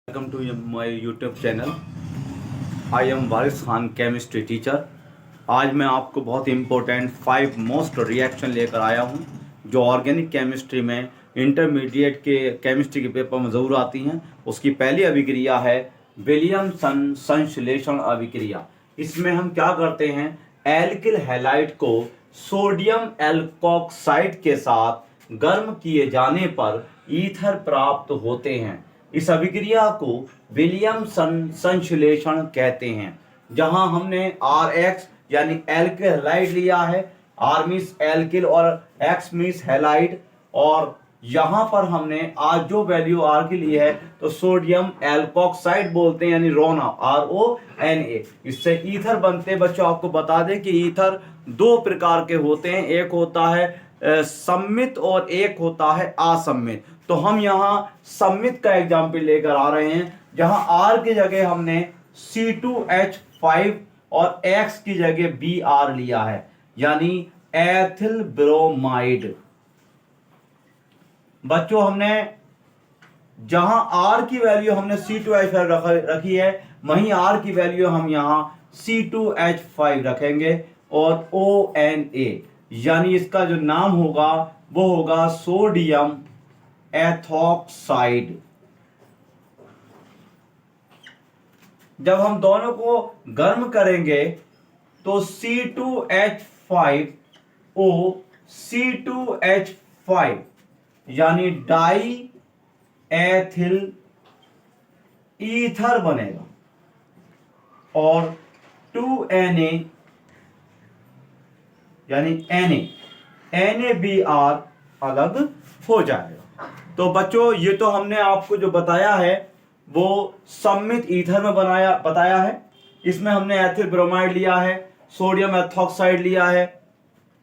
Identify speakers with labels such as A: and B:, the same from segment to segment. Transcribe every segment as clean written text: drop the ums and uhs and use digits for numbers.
A: Welcome to my YouTube channel. I am Waris Khan, chemistry teacher. आज मैं आपको बहुत इम्पोर्टेंट 5 मोस्ट रिएक्शन लेकर आया हूं जो ऑर्गेनिक केमिस्ट्री में इंटरमीडिएट के केमिस्ट्री के पेपर में ज़रूर आती हैं। उसकी पहली अभिक्रिया है विलियमसन संश्लेषण अभिक्रिया। इसमें हम क्या करते हैं, एल्किल हैलाइड को सोडियम एल्कोक्साइड के साथ गर्म किए जाने पर ईथर प्राप्त होते हैं। इस अभिक्रिया को विलियमसन संश्लेषण कहते हैं, जहां हमने RX यानी एल्किल हैलाइड लिया है, R मीन्स एल्किल और X मीन्स हैलाइड, और यहां पर हमने आज जो वैल्यू R की ली है तो सोडियम एल्कोक्साइड बोलते हैं, यानी रोना RONA। इससे ईथर बनते। बच्चों आपको बता दें कि ईथर दो प्रकार के होते हैं, एक होता है सम्मित और एक होता है असम्मित। तो हम यहाँ सम्मित का एग्जाम्पल लेकर आ रहे हैं, जहां R की जगह हमने C2H5 और X की जगह Br लिया है, यानी एथिल ब्रोमाइड। बच्चों हमने जहां R की वैल्यू हमने C2H5 रखी है, वहीं R की वैल्यू हम यहां C2H5 रखेंगे और ONA, यानी इसका जो नाम होगा वो होगा सोडियम एथोक्साइड। जब हम दोनों को गर्म करेंगे तो C2H5O C2H5 यानी डाई एथिल ईथर बनेगा, और 2Na यानी NaBr अलग हो जाएगा। तो बच्चों ये तो हमने आपको जो बताया है वो सम्मित ईथर में बताया है। इसमें हमने एथिल ब्रोमाइड लिया है, सोडियम एथोक्साइड लिया है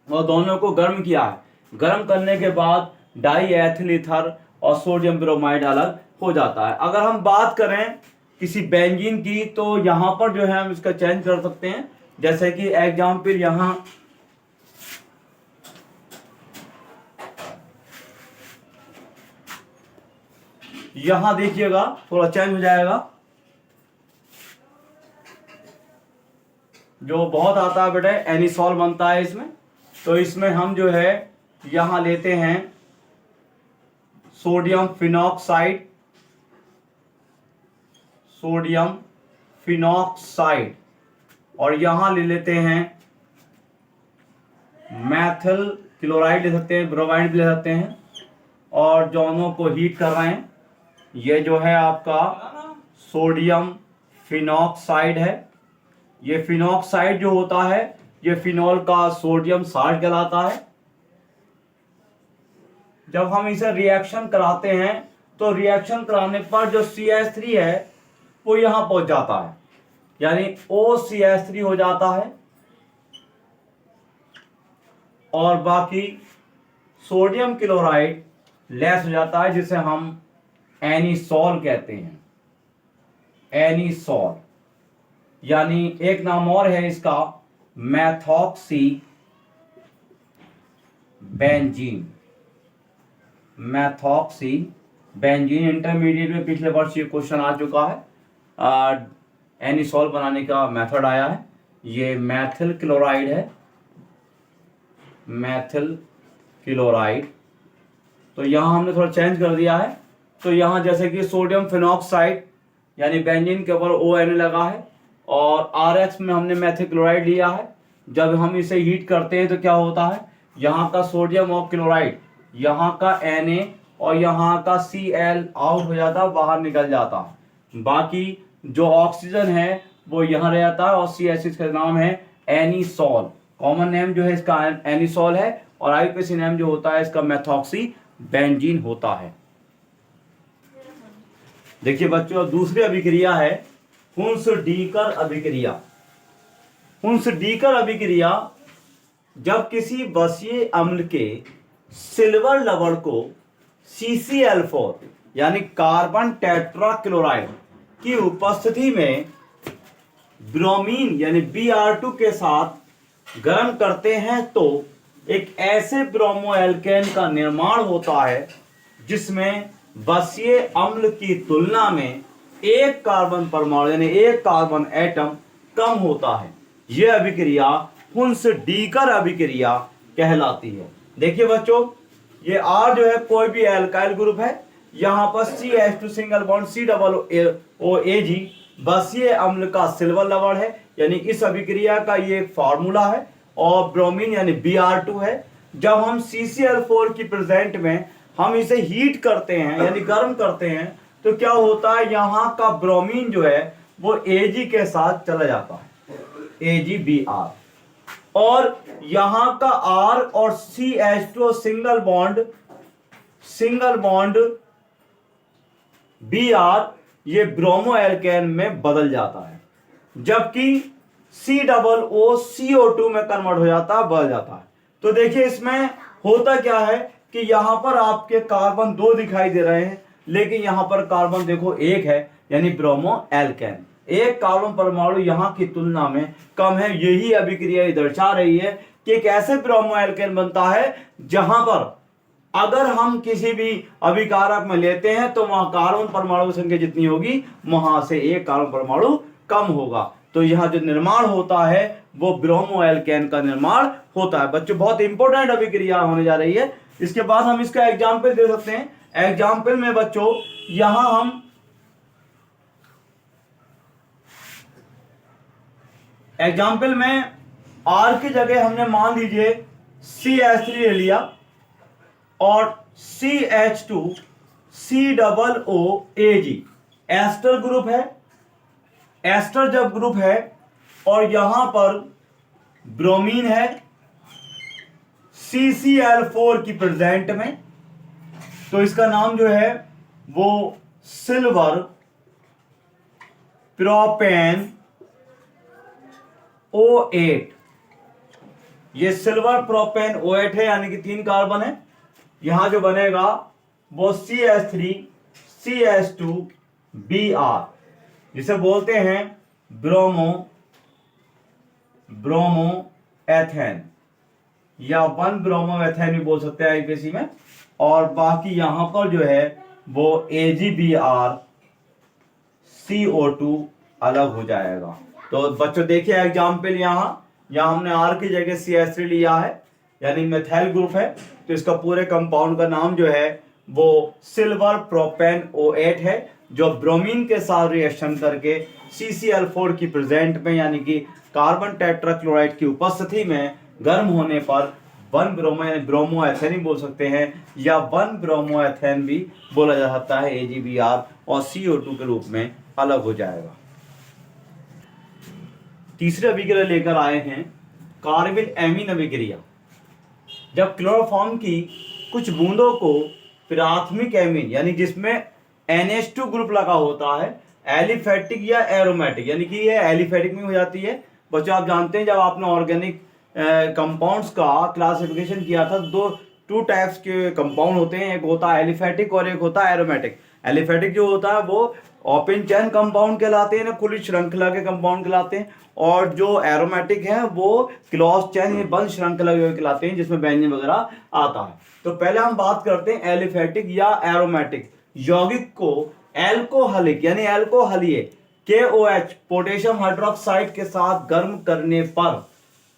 A: और दोनों को गर्म किया है। गर्म करने के बाद डाई एथिल ईथर और सोडियम ब्रोमाइड अलग हो जाता है। अगर हम बात करें किसी बेंजीन की तो यहाँ पर जो है हम इसका चेंज कर सकते हैं। जैसे कि एग्जाम्पल यहाँ देखिएगा, थोड़ा चेंज हो जाएगा। जो बहुत आता है बेटे एनिसॉल बनता है इसमें। तो इसमें हम जो है यहां लेते हैं सोडियम फिनॉक्साइड और यहां ले लेते हैं मैथिल क्लोराइड, ले सकते हैं ब्रोमाइड भी ले सकते हैं, और दोनों को हीट कर रहे हैं। ये जो है आपका सोडियम फिनॉक्साइड है। ये फिनॉक्साइड जो होता है ये फिनॉल का सोडियम साल्ट कहलाता है। जब हम इसे रिएक्शन कराते हैं तो रिएक्शन कराने पर जो CH3 है वो यहां पहुंच जाता है, यानी OCH3 हो जाता है, और बाकी सोडियम क्लोराइड लेस हो जाता है, जिसे हम एनिसॉल कहते हैं। एनिसॉल यानी एक नाम और है इसका मैथॉक्सी बेंजीन। इंटरमीडिएट में पिछले वर्ष ये क्वेश्चन आ चुका है। एनिसॉल बनाने का मेथड आया है। ये मैथिल क्लोराइड है, मैथिल क्लोराइड। तो यहां हमने थोड़ा चेंज कर दिया है। तो यहां जैसे कि सोडियम फिनॉक्साइड यानी बेंजीन के ऊपर ONA लगा है, और RX में हमने मैथिल क्लोराइड लिया है। जब हम इसे हीट करते हैं तो क्या होता है, यहाँ का सोडियम और क्लोराइड, यहाँ का Na और यहाँ का Cl आउट हो जाता है, बाहर निकल जाता है। बाकी जो ऑक्सीजन है वो यहाँ रह जाता है, और CH का नाम है एनिसॉल। कॉमन नेम जो है इसका एनिसॉल है, और IUPAC नेम जो होता है इसका मेथॉक्सी बेंजीन होता है। देखिए बच्चों, दूसरी अभिक्रिया है हुंस-डीकर अभिक्रिया। हुंस-डीकर अभिक्रिया जब किसी बसीय अम्ल के सिल्वर लवण को CCl4 यानी कार्बन टेट्राक्लोराइड की उपस्थिति में ब्रोमीन यानी Br2 के साथ गर्म करते हैं तो एक ऐसे ब्रोमो एल्केन का निर्माण होता है जिसमें बसीय अम्ल की तुलना में एक कार्बन परमाणु यानी एक कार्बन एटम कम होता है। यह अभिक्रिया हुंस डीकर अभिक्रिया कहलाती है। देखिए बच्चों, ये R जो है कोई भी एल्काइल ग्रुप है, यहां पर CH2 सिंगल बॉन्ड COOH, बस ये अम्ल का सिल्वर लवण है, यानी इस अभिक्रिया का ये एक फार्मूला है। और ब्रोमीन यानी Br2 है। जब हम CCl4 की प्रेजेंट में हम इसे हीट करते हैं यानी गर्म करते हैं, तो क्या होता है, यहां का ब्रोमीन जो है वो Ag के साथ चला जाता है, AgBr, और यहां का R और CH2 सिंगल बॉन्ड Br ये ब्रोमो एल्केन में बदल जाता है, जबकि COO में कन्वर्ट हो जाता है, बदल जाता है। तो देखिए इसमें होता क्या है कि यहां पर आपके कार्बन 2 दिखाई दे रहे हैं, लेकिन यहां पर कार्बन देखो 1 है, यानी ब्रोमो एल्केन। एक कार्बन परमाणु यहां की तुलना में कम है। यही अभिक्रिया दर्शा रही है कि एक ऐसे ब्रोमो एल्केन बनता है जहां पर अगर हम किसी भी अभिकारक में लेते हैं तो वहां कार्बन परमाणु संख्या जितनी होगी वहां से एक कार्बन परमाणु कम होगा। तो यहां जो निर्माण होता है वो ब्रोमो एल्केन का निर्माण होता है। बच्चों, बहुत इंपॉर्टेंट अभिक्रिया होने जा रही है। इसके बाद हम इसका एग्जाम्पल दे सकते हैं। एग्जाम्पल में बच्चों यहां हम एग्जाम्पल में R की जगह हमने मान लीजिए CH3 ले लिया और CH2 COOH एस्टर ग्रुप है। एस्टर जब ग्रुप है और यहां पर ब्रोमीन है CCl4 की प्रेजेंट में, तो इसका नाम जो है वो सिल्वर प्रोपेन O8, ये सिल्वर प्रोपेन O8 है, यानी कि 3 कार्बन है। यहां जो बनेगा वो CH3 CH2 Br, जिसे बोलते हैं ब्रोमो एथेन या 1 ब्रोमो एथेन भी बोल सकते हैं आईपीसी में। और बाकी यहां पर जो है वो AgBr CO2 अलग हो जाएगा। तो बच्चों देखिए एग्जाम्पल, यहां हमने R की जगह CH3 लिया है, यानी मेथाइल ग्रुप है, तो इसका पूरे कंपाउंड का नाम जो है वो सिल्वर प्रोपेन O8 है, जो ब्रोमीन के साथ रिएक्शन करके CCl4 की प्रेजेंट में यानी कि कार्बन टेट्राक्लोराइड की उपस्थिति में गर्म होने पर 1 ब्रोमो एथेन बोल सकते हैं, या 1 ब्रोमो एथेन भी बोला जा सकता है, AgBr और CO2 के रूप में अलग हो जाएगा। तीसरे अभिक्रिया लेकर आए हैं कार्बिल एमीन अभिक्रिया। जब क्लोरोफॉर्म की कुछ बूंदों को प्राथमिक एमीन यानी जिसमें NH2 ग्रुप लगा होता है, एलिफेटिक या एरोमेटिक, यानी कि ये एलिफेटिक में हो जाती है। बच्चों आप जानते हैं जब आपने ऑर्गेनिक कंपाउंड्स का क्लासिफिकेशन किया था, टू टाइप्स के कंपाउंड होते हैं, एक होता है एलिफेटिक और एक होता है एरोमेटिक। एलिफेटिक जो होता है वो ओपन चेन कंपाउंड कहलाते हैं ना, खुली श्रृंखला के कंपाउंड कहलाते हैं, और जो एरोमेटिक है वो क्लोज चेन बंद श्रृंखला कहलाते हैं, जिसमें बेंजीन वगैरह आता है। तो पहले हम बात करते हैं एलिफेटिक या एरोमेटिक। यौगिक को एल्कोहलिक यानी एल्कोहलीय KOH पोटेशियम हाइड्रोक्साइड के साथ गर्म करने पर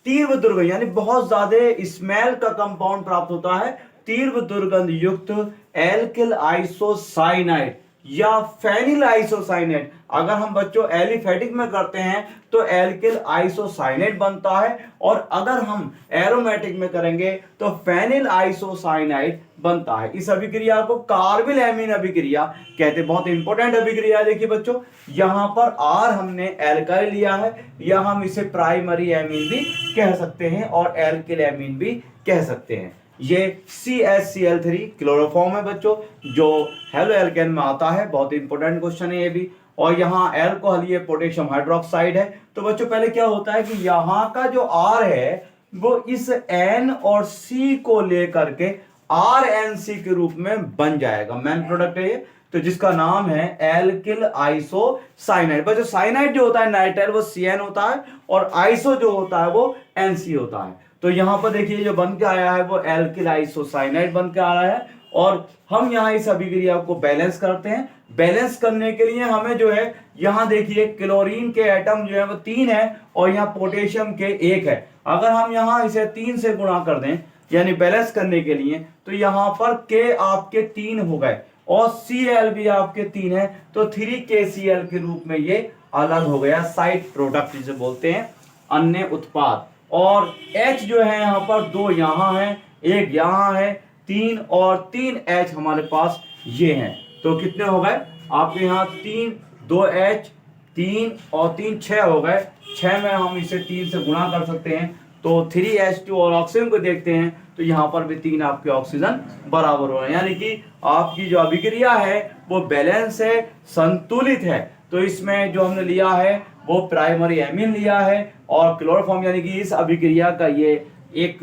A: तीव्र दुर्गंध यानी बहुत ज्यादा स्मेल का कंपाउंड प्राप्त होता है। तीव्र दुर्गंध युक्त एल्किल आइसोसाइनाइड या फेनिल आइसोसाइनेट। अगर हम बच्चों एलिफेटिक में करते हैं तो एल्किल आइसोसाइनेट बनता है, और अगर हम एरोमेटिक में करेंगे तो फेनिल आइसोसाइनाइड बनता है। इस अभिक्रिया को कार्बिल एमीन अभिक्रिया कहते हैं। बहुत इंपॉर्टेंट अभिक्रिया है। देखिए बच्चों, यहां पर R हमने एल्काइल लिया है, या हम इसे प्राइमरी एमीन भी कह सकते हैं और एल्किल एमीन भी कह सकते हैं। ये CHCl3 क्लोरोफॉर्म है बच्चों, जो हेलो एल्केन में आता है। बहुत इंपॉर्टेंट क्वेश्चन है ये भी। और यहाँ एल्कोहलीय पोटेशियम हाइड्रोक्साइड है। तो बच्चों पहले क्या होता है कि यहाँ का जो R है वो इस N और C को लेकर के RNC के रूप में बन जाएगा। मेन प्रोडक्ट है ये, तो जिसका नाम है एल्किल आइसोसाइनाइड। बच्चों साइनाइड जो होता है नाइट्राइल वो CN होता है, और आइसो जो होता है वो NC होता है। तो यहां पर देखिए जो बन के आया है वो एल्किल आइसोसाइनाइड बन के आ रहा है। और हम यहां इस अभिक्रिया को बैलेंस करते हैं। बैलेंस करने के लिए हमें जो है यहाँ देखिए क्लोरीन के एटम जो है वो 3 है और यहाँ पोटेशियम के 1 है। अगर हम यहाँ इसे 3 से गुणा कर दें यानी बैलेंस करने के लिए, तो यहाँ पर के आपके 3 हो गए और Cl भी आपके 3 है, तो 3KCl के रूप में ये अलग हो गया, साइड प्रोडक्ट जिसे बोलते हैं, अन्य उत्पाद। और H जो है यहाँ पर 2 यहाँ है, 1 यहाँ है, 3 और 3 H हमारे पास ये हैं। तो कितने हो गए आपके यहाँ 3, 2H, 3 और 3 6 हो गए। 6 में हम इसे 3 से गुणा कर सकते हैं, तो 3H2 और ऑक्सीजन को देखते हैं तो यहाँ पर भी 3 आपके ऑक्सीजन बराबर हो रहे हैं, यानी कि आपकी जो अभिक्रिया है वो बैलेंस है, संतुलित है। तो इसमें जो हमने लिया है वो प्राइमरी एमीन लिया है और क्लोरोफॉर्म, यानी कि इस अभिक्रिया का ये एक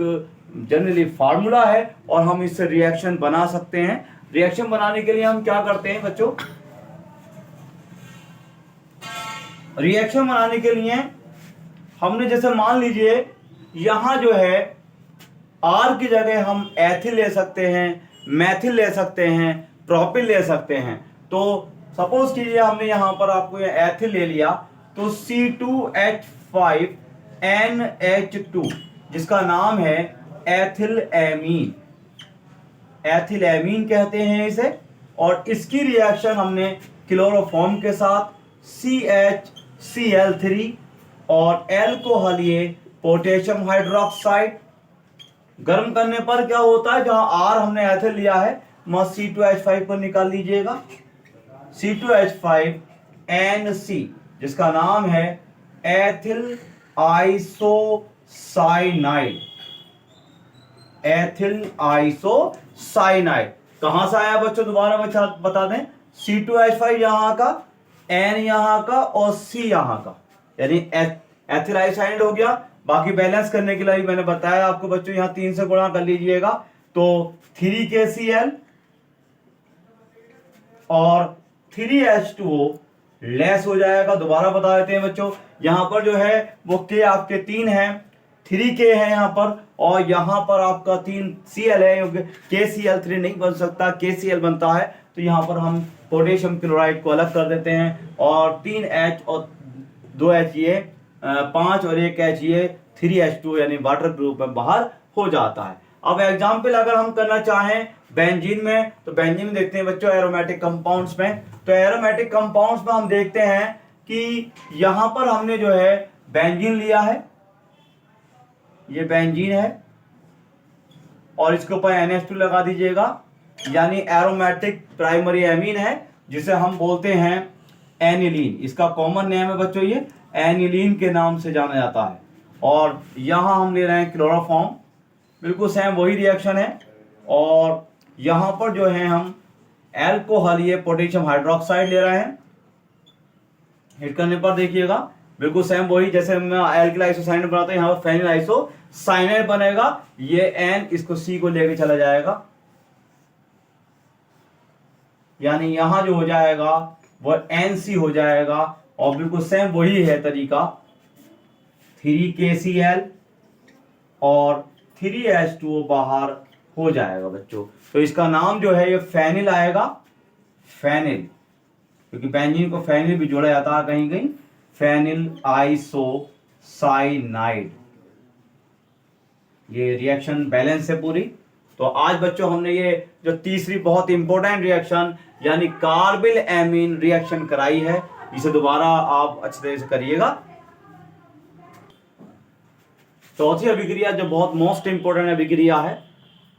A: जनरली फार्मूला है और हम इससे रिएक्शन बना सकते हैं। रिएक्शन बनाने के लिए हम क्या करते हैं बच्चों, रिएक्शन बनाने के लिए हमने जैसे मान लीजिए यहां जो है R की जगह हम एथिल ले सकते हैं, मैथिल ले सकते हैं, प्रोपिल ले सकते हैं। तो सपोज कीजिए हमने यहां पर आपको ये एथिल ले लिया, तो C2H5NH2 जिसका नाम है एथिल एमीन, एथिल एमीन कहते हैं इसे। और इसकी रिएक्शन हमने क्लोरोफॉर्म के साथ CHCl3 और एल्कोहल ये पोटेशियम हाइड्रोक्साइड, गर्म करने पर क्या होता है, जहां R हमने एथिल लिया है वहां C2H5 को निकाल लीजिएगा, C2H5NC जिसका नाम है एथिल आइसोसाइनाइड, एथिल आइसोसाइनाइड। कहां से आया बच्चों, दोबारा बता दें, C2H5 यहां का, N यहां का और C यहां का, यानी एथिल आइसोसाइनाइड हो गया। बाकी बैलेंस करने के लिए मैंने बताया आपको बच्चों, यहां 3 से गुणा कर लीजिएगा तो 3KCl और 3H2O लेस हो जाएगा। दोबारा बता देते हैं बच्चों, यहां पर जो है वो K आपके 3 है, 3K है यहाँ पर, और यहाँ पर आपका 3Cl है, KCl3 नहीं बन सकता, KCl बनता है। तो यहाँ पर हम पोटेशियम क्लोराइड को अलग कर देते हैं और 3H और 2H ये 5 और 1H ये 3H2 यानी वाटर ग्रुप में बाहर हो जाता है। अब एग्जाम्पल अगर हम करना चाहें बेंजीन में, तो बेंजीन में देखते हैं बच्चों एरोमेटिक कंपाउंड्स में। तो एरोमेटिक कंपाउंड्स में हम देखते हैं कि यहाँ पर हमने जो है बेंजीन लिया है, ये बेंजीन है और इसके ऊपर NH2 लगा दीजिएगा, यानी एरोमेटिक प्राइमरी एमीन है जिसे हम बोलते हैं एनिलीन। इसका कॉमन नेम है बच्चों ये एनिलीन के नाम से जाना जाता है। और यहाँ हम ले रहे हैं क्लोरोफॉर्म, बिल्कुल सेम वही रिएक्शन है। और यहाँ पर जो है हम एल्कोहल ये पोटेशियम हाइड्रोक्साइड ले रहे हैं, हिट करने पर देखिएगा बिल्कुल सेम वही, जैसे मैं एल्किल आइसोसाइनाइड बनाता हूं, यहाँ पर फेनिल आइसोसाइनाइड बनेगा। ये N इसको C को लेके चला जाएगा, यानी यहां जो हो जाएगा वो NC हो जाएगा। और बिल्कुल सेम वही है तरीका, 3KCl और 3H2O बाहर हो जाएगा बच्चों। तो इसका नाम जो है ये फेनिल आएगा, फेनिल, क्योंकि बेंजीन को फेनिल भी जोड़ा जाता है कहीं कहीं, फेनिल आइसोसाइनाइड। ये रिएक्शन बैलेंस है पूरी। तो आज बच्चों हमने ये जो तीसरी बहुत इंपॉर्टेंट रिएक्शन यानी कार्बिल एमीन रिएक्शन कराई है, इसे दोबारा आप अच्छी तरह से करिएगा। चौथी अभिक्रिया जो बहुत मोस्ट इंपॉर्टेंट अभिक्रिया है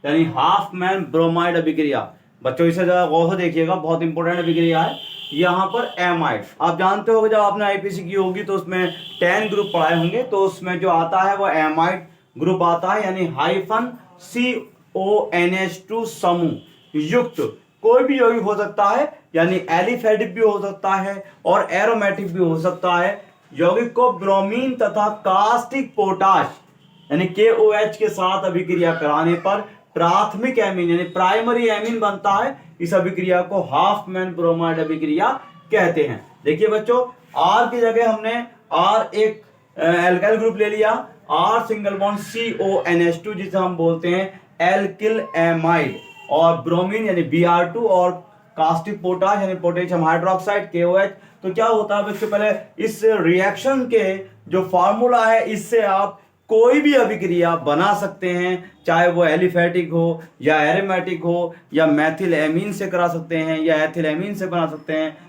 A: यानी हाफमैन ब्रोमाइड अभिक्रिया। बच्चों इसे जरा गौर से देखिएगा, बहुत इंपॉर्टेंट अभिक्रिया है। यहाँ पर एमाइड, आप जानते हो जब आपने आईपीसी की होगी तो उसमें 10 ग्रुप पढ़ाए होंगे, तो उसमें जो आता है वो एमाइड ग्रुप आता है, यानी हाइफन CONH2 समूह युक्त कोई भी यौगिक हो सकता है, यानी एलिफेटिक भी हो सकता है और एरोमेटिक भी हो सकता है। यौगिक को ब्रोमीन तथा कास्टिक पोटाश यानी KOH के साथ अभिक्रिया कराने पर प्राथमिक एमीन यानी प्राइमरी एमीन बनता है। इस अभिक्रिया को हाफमैन ब्रोमाइड अभिक्रिया कहते हैं। देखिए बच्चों, R की जगह हमने R एक एल्काइल ग्रुप ले लिया, R सिंगल बॉन्ड CONH2 जिसे हम बोलते हैं एल्किल एमाइड, और ब्रोमीन यानी Br2 और कास्टिक पोटाश यानी पोटेशियम हाइड्रोक्साइड KOH। तो क्या होता है बच्चों, पहले इस रिएक्शन के जो फार्मूला है इससे आप कोई भी अभिक्रिया बना सकते हैं, चाहे वो एलिफेटिक हो या एरोमेटिक हो या मैथिल एमीन से करा सकते हैं या एथिल एमीन से बना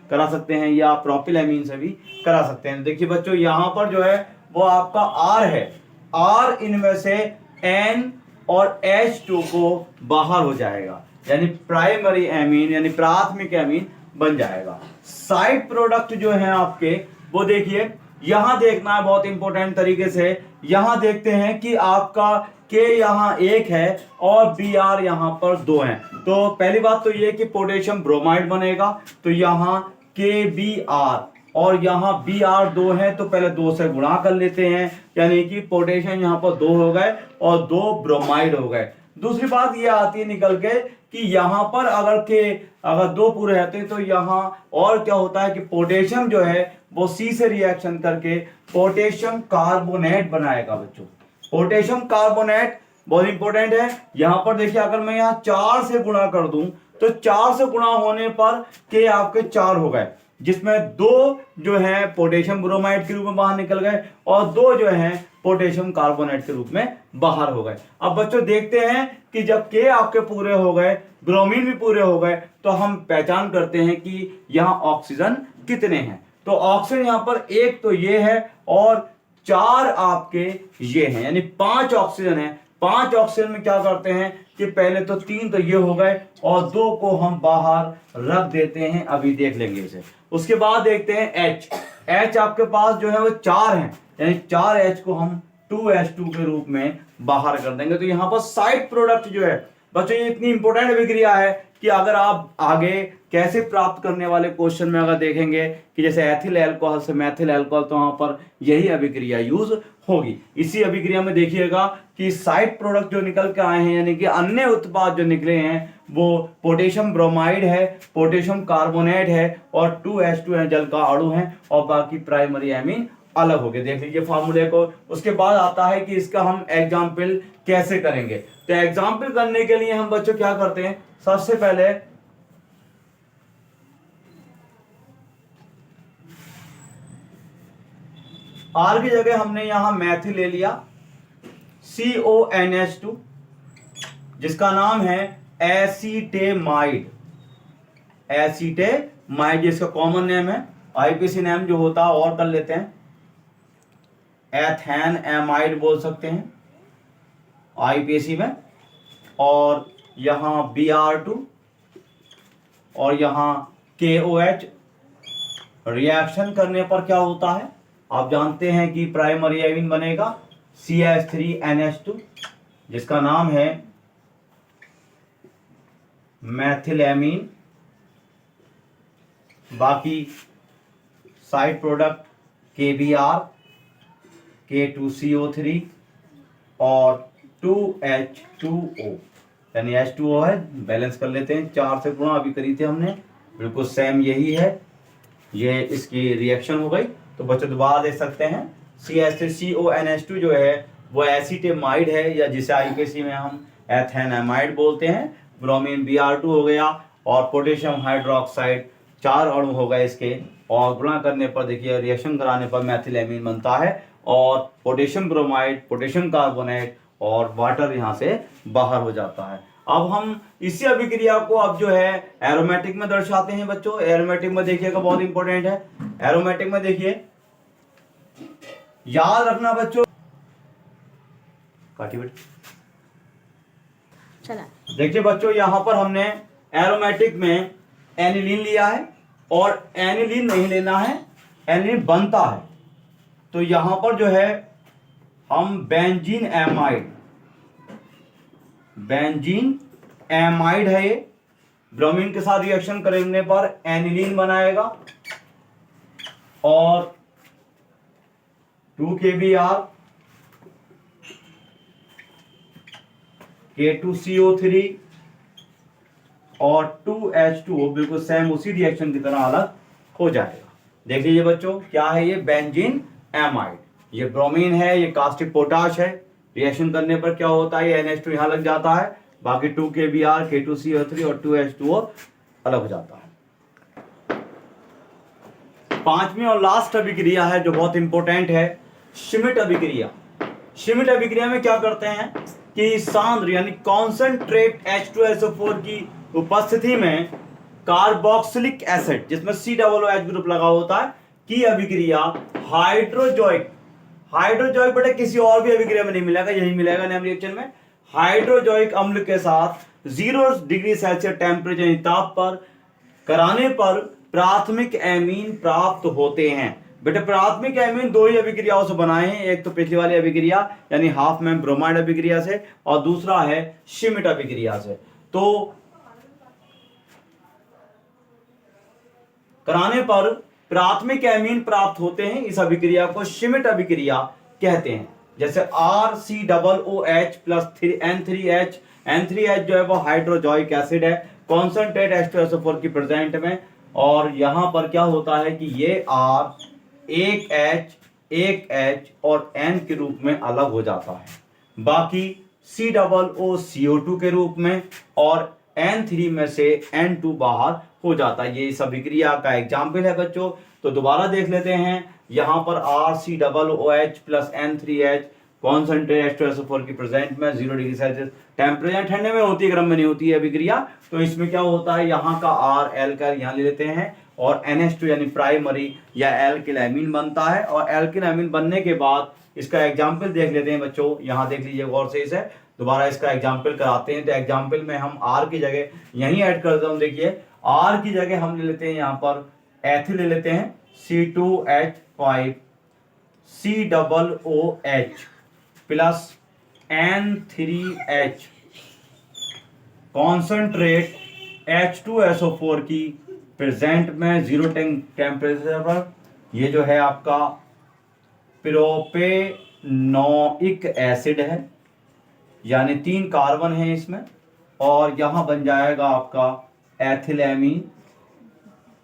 A: करा सकते हैं या प्रोपिल एमीन से भी करा सकते हैं। देखिए बच्चों यहाँ पर जो है वो आपका R है, R इनमें से N और H2 को बाहर हो जाएगा यानी प्राइमरी एमीन यानी प्राथमिक एमीन बन जाएगा। साइड प्रोडक्ट जो है आपके वो देखिए यहां देखना है बहुत इंपॉर्टेंट तरीके से। यहां देखते हैं कि आपका K यहां 1 है और Br यहां पर 2 है। तो पहली बात तो ये कि पोटेशियम ब्रोमाइड बनेगा, तो यहां KBr और यहां Br 2 है, तो पहले 2 से गुणा कर लेते हैं यानी कि पोटेशियम यहां पर 2 हो गए और 2 ब्रोमाइड हो गए। दूसरी बात ये आती है निकल के कि यहां पर अगर 2 पूरे रहते तो यहां और क्या होता है कि पोटेशियम जो है वो C से रिएक्शन करके पोटेशियम कार्बोनेट बनाएगा बच्चों। पोटेशियम कार्बोनेट बहुत इंपॉर्टेंट है। यहां पर देखिए अगर मैं यहां 4 से गुणा कर दूं तो 4 से गुणा होने पर K आपके 4 हो गए, जिसमें 2 जो है पोटेशियम ब्रोमाइड के रूप में बाहर निकल गए और 2 जो है पोटेशियम कार्बोनेट के रूप में बाहर हो गए। अब बच्चों देखते हैं कि जब K आपके पूरे हो गए, ब्रोमीन भी पूरे हो गए, तो हम पहचान करते हैं कि यहाँ ऑक्सीजन कितने हैं। तो ऑक्सीजन यहाँ पर 1 तो ये है और 4 आपके ये हैं, यानी 5 ऑक्सीजन है। 5 ऑक्सीजन में क्या करते हैं कि पहले तो 3 तो ये हो गए और 2 को हम बाहर रख देते हैं, अभी देख लेंगे इसे। उसके बाद देखते हैं H आपके पास जो है वो 4 है, यानी 4H को हम 2H2 के रूप में बाहर कर देंगे। तो यहाँ पर साइड प्रोडक्ट जो है बच्चों ये इतनी इंपॉर्टेंट अभिक्रिया है कि अगर आप आगे कैसे प्राप्त करने वाले क्वेश्चन में अगर देखेंगे कि जैसे एथिल अल्कोहल से मैथिल अल्कोहल, तो वहां पर यही अभिक्रिया यूज होगी। इसी अभिक्रिया में देखिएगा कि साइड प्रोडक्ट जो निकल के आए हैं यानी कि अन्य उत्पाद जो निकले हैं वो पोटेशियम ब्रोमाइड है, पोटेशियम कार्बोनेट है और 2H2 है, जल का अणु है, और बाकी प्राइमरी एमीन अलग हो गए। देख लीजिए फार्मूले को। उसके बाद आता है कि इसका हम एग्जाम्पल कैसे करेंगे। तो एग्जाम्पल करने के लिए हम बच्चों क्या करते हैं, सबसे पहले R की जगह हमने यहां मैथिल ले लिया CONH2 जिसका नाम है एसीटेमाइड। जिसका कॉमन नेम है, IPC नेम जो होता है और कर लेते हैं, एथेन एमाइड बोल सकते हैं IPC में। और यहां Br2 और यहां KOH। रिएक्शन करने पर क्या होता है आप जानते हैं कि प्राइमरी एमीन बनेगा CH3NH2 जिसका नाम है मैथिल एमीन। बाकी साइड प्रोडक्ट KBr, K2CO3 और 2H2O, यानी H2O है, बैलेंस कर लेते हैं। 4 से गुणा अभी करी थे हमने, बिल्कुल सेम यही है, ये इसकी रिएक्शन हो गई। तो बच्चों दोबारा देख सकते हैं CH3CONH2 जो है वो एसीटेमाइड है, या जिसे IPC में हम एथेनामाइड बोलते हैं। ब्रोमीन Br2 हो गया और पोटेशियम हाइड्रोक्साइड 4 अणु हो गए इसके, और गुणा करने पर देखिए रिएक्शन कराने पर मैथिल एमीन बनता है और पोटेशियम ब्रोमाइड, पोटेशियम कार्बोनेट और वाटर यहाँ से बाहर हो जाता है। अब हम इसी अभिक्रिया को अब जो है एरोमेटिक में दर्शाते हैं बच्चों। एरोमेटिक में देखिएगा बहुत इंपॉर्टेंट है। एरोमेटिक में देखिए, याद रखना बच्चों, काटी बेटा चला। देखिए बच्चों यहाँ पर हमने एरोमेटिक में एनिलीन लिया है और एनिलीन नहीं लेना है, एनिलीन बनता है। तो यहां पर जो है हम बेंजीन एमाइड है, ये ब्रोमीन के साथ रिएक्शन करने पर एनिलीन बनाएगा और 2KBr, K2CO3 और 2H2O बिल्कुल सेम उसी रिएक्शन की तरह अलग हो जाएगा। देख लीजिए बच्चों क्या है ये बेंजीन एमाइड, ये ब्रोमीन है, ये कास्टिक पोटाश है। रिएक्शन करने पर क्या होता है, ये NH2 यहां लग जाता है, बाकी 2KBr, K2CO3 और 2H2O अलग हो जाता है। पांचवी और लास्ट अभिक्रिया है जो बहुत इंपॉर्टेंट है, श्मिट अभिक्रिया। श्मिट अभिक्रिया में क्या करते हैं कि सांद्र यानी कॉन्सेंट्रेट H2SO4 की उपस्थिति में कार्बोक्सिलिक एसिड जिसमें COOH ग्रुप लगा होता है की अभिक्रिया हाइड्रोजोइक बेटा किसी और भी अभिक्रिया में नहीं मिलेगा, यही मिलेगा नेम रिएक्शन में। हाइड्रोजोइक अम्ल के साथ 0 डिग्री सेल्सियस टेम्परेचर ताप पर कराने पर प्राथमिक एमीन प्राप्त होते हैं। बेटा प्राथमिक एमीन दो ही अभिक्रियाओं से बनाए हैं, एक तो पिछली वाली अभिक्रिया यानी हाफ मैम ब्रोमाइड अभिक्रिया से और दूसरा है श्मिट अभिक्रिया से। तो कराने पर प्राथमिक एमीन प्राप्त होते हैं, इस अभिक्रिया को श्मिट अभिक्रिया कहते हैं। जैसे RCOOH प्लस N3H जो है वो हाइड्रोजोइक एसिड है कॉन्सेंट्रेट H2SO4 की प्रेजेंट में, और यहां पर क्या होता है कि ये R एक H और N के रूप में अलग हो जाता है, बाकी COO CO2 के रूप में और N3 में से N2 बाहर हो जाता है। ये इस अभिक्रिया का एग्जाम्पल है बच्चों। तो दोबारा देख लेते हैं, यहां पर RCOOH plus N3H concentrate H2SO4 की प्रेजेंट में 0 डिग्री सेल्सियस टेम्परेचर, ठंडे में होती है गर्म में नहीं होती है अभिक्रिया। तो इसमें क्या होता है, यहाँ का R एल्काइल यहाँ ले लेते हैं और NH2 यानी प्राइमरी या एल्किल एमीन बनता है, और एल्किल एमीन बनने के बाद इसका एग्जाम्पल देख लेते हैं बच्चों। यहाँ देख लीजिए गौर से इसे, दोबारा इसका एग्जाम्पल कराते हैं। तो एग्जाम्पल में हम R की जगह यहीं ऐड कर देता हूँ। देखिए R की जगह हम ले लेते हैं यहाँ पर एथिल ले लेते हैं C2H5 COOH plus N3H concentrate H2SO4 की प्रेजेंट में 0 टेम्परेचर पर ये जो है आपका प्रोपेनोइक एसिड है, यानी 3 कार्बन है इसमें, और यहां बन जाएगा आपका एथिलेमीन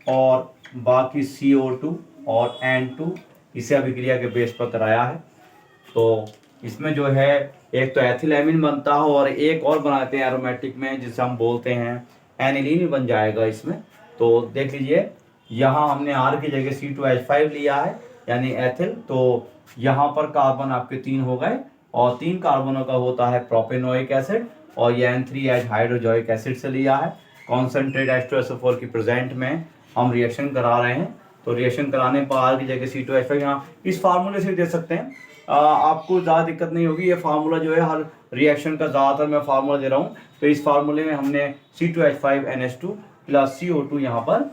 A: और बाकी CO2 और N2 इसे अभिक्रिया के बेस पर कराया है। तो इसमें जो है एक तो एथिलेमीन बनता है और एक और बनाते हैं एरोमेटिक में जिसे हम बोलते हैं एनिलीन बन जाएगा इसमें। तो देख लीजिए यहाँ हमने R की जगह C2H5 लिया है यानी एथिल, तो यहाँ पर कार्बन आपके 3 हो गए और 3 कार्बनों का होता है प्रोपेनोइक एसिड, और ये N3H हाइड्रोजोइक एसिड से लिया है। कॉन्सेंट्रेट H2SO4 की प्रेजेंट में हम रिएक्शन करा रहे हैं, तो रिएक्शन कराने पर R की जगह C2H5 यहाँ इस फार्मूले से दे सकते हैं, आपको ज़्यादा दिक्कत नहीं होगी। ये फार्मूला जो है हर रिएक्शन का ज़्यादातर मैं फार्मूला दे रहा हूँ। तो इस फार्मूले में हमने C2H5NH2 प्लस CO2 यहाँ पर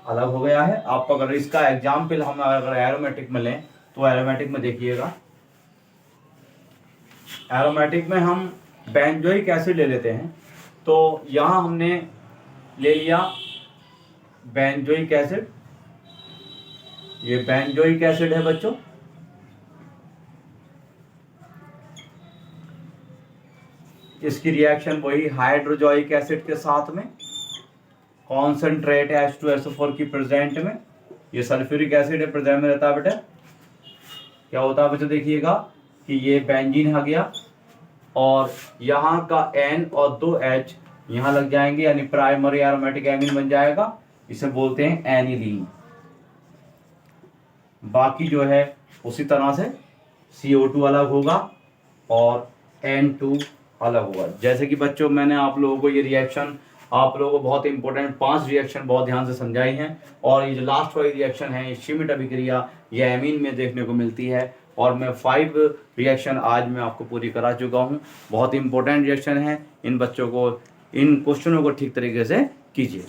A: अलग हो गया है। आप अगर इसका एग्जाम्पल हम अगर एरोमेटिक में लें तो एरोमेटिक में देखिएगा, एरोमेटिक में हम बेंजोइक एसिड ले लेते हैं। तो यहाँ हमने ले लिया बेंजोइक एसिड, ये बेंजोइक एसिड है बच्चों। इसकी रिएक्शन वही हाइड्रोजोइक एसिड के साथ में कॉन्सेंट्रेट H2SO4 की प्रेजेंट में, ये सल्फ्यूरिक एसिड है प्रेजेंट में रहता है बेटा। क्या होता है बच्चों देखिएगा कि ये बेंजीन आ गया और यहाँ का N और 2 H यहाँ लग जाएंगे यानी प्राइमरी एरोमेटिक एमीन बन जाएगा, इसे बोलते हैं एनिलीन। बाकी जो है उसी तरह से CO2 अलग होगा और N2 अलग होगा। जैसे कि बच्चों मैंने आप लोगों को ये रिएक्शन आप लोगों को बहुत इंपॉर्टेंट 5 रिएक्शन बहुत ध्यान से समझाई हैं, और ये जो लास्ट वाली रिएक्शन है श्मिट अभिक्रिया ये एमीन में देखने को मिलती है, और मैं 5 रिएक्शन आज मैं आपको पूरी करा चुका हूँ। बहुत इंपॉर्टेंट रिएक्शन है, इन बच्चों को इन क्वेश्चनों को ठीक तरीके से कीजिए।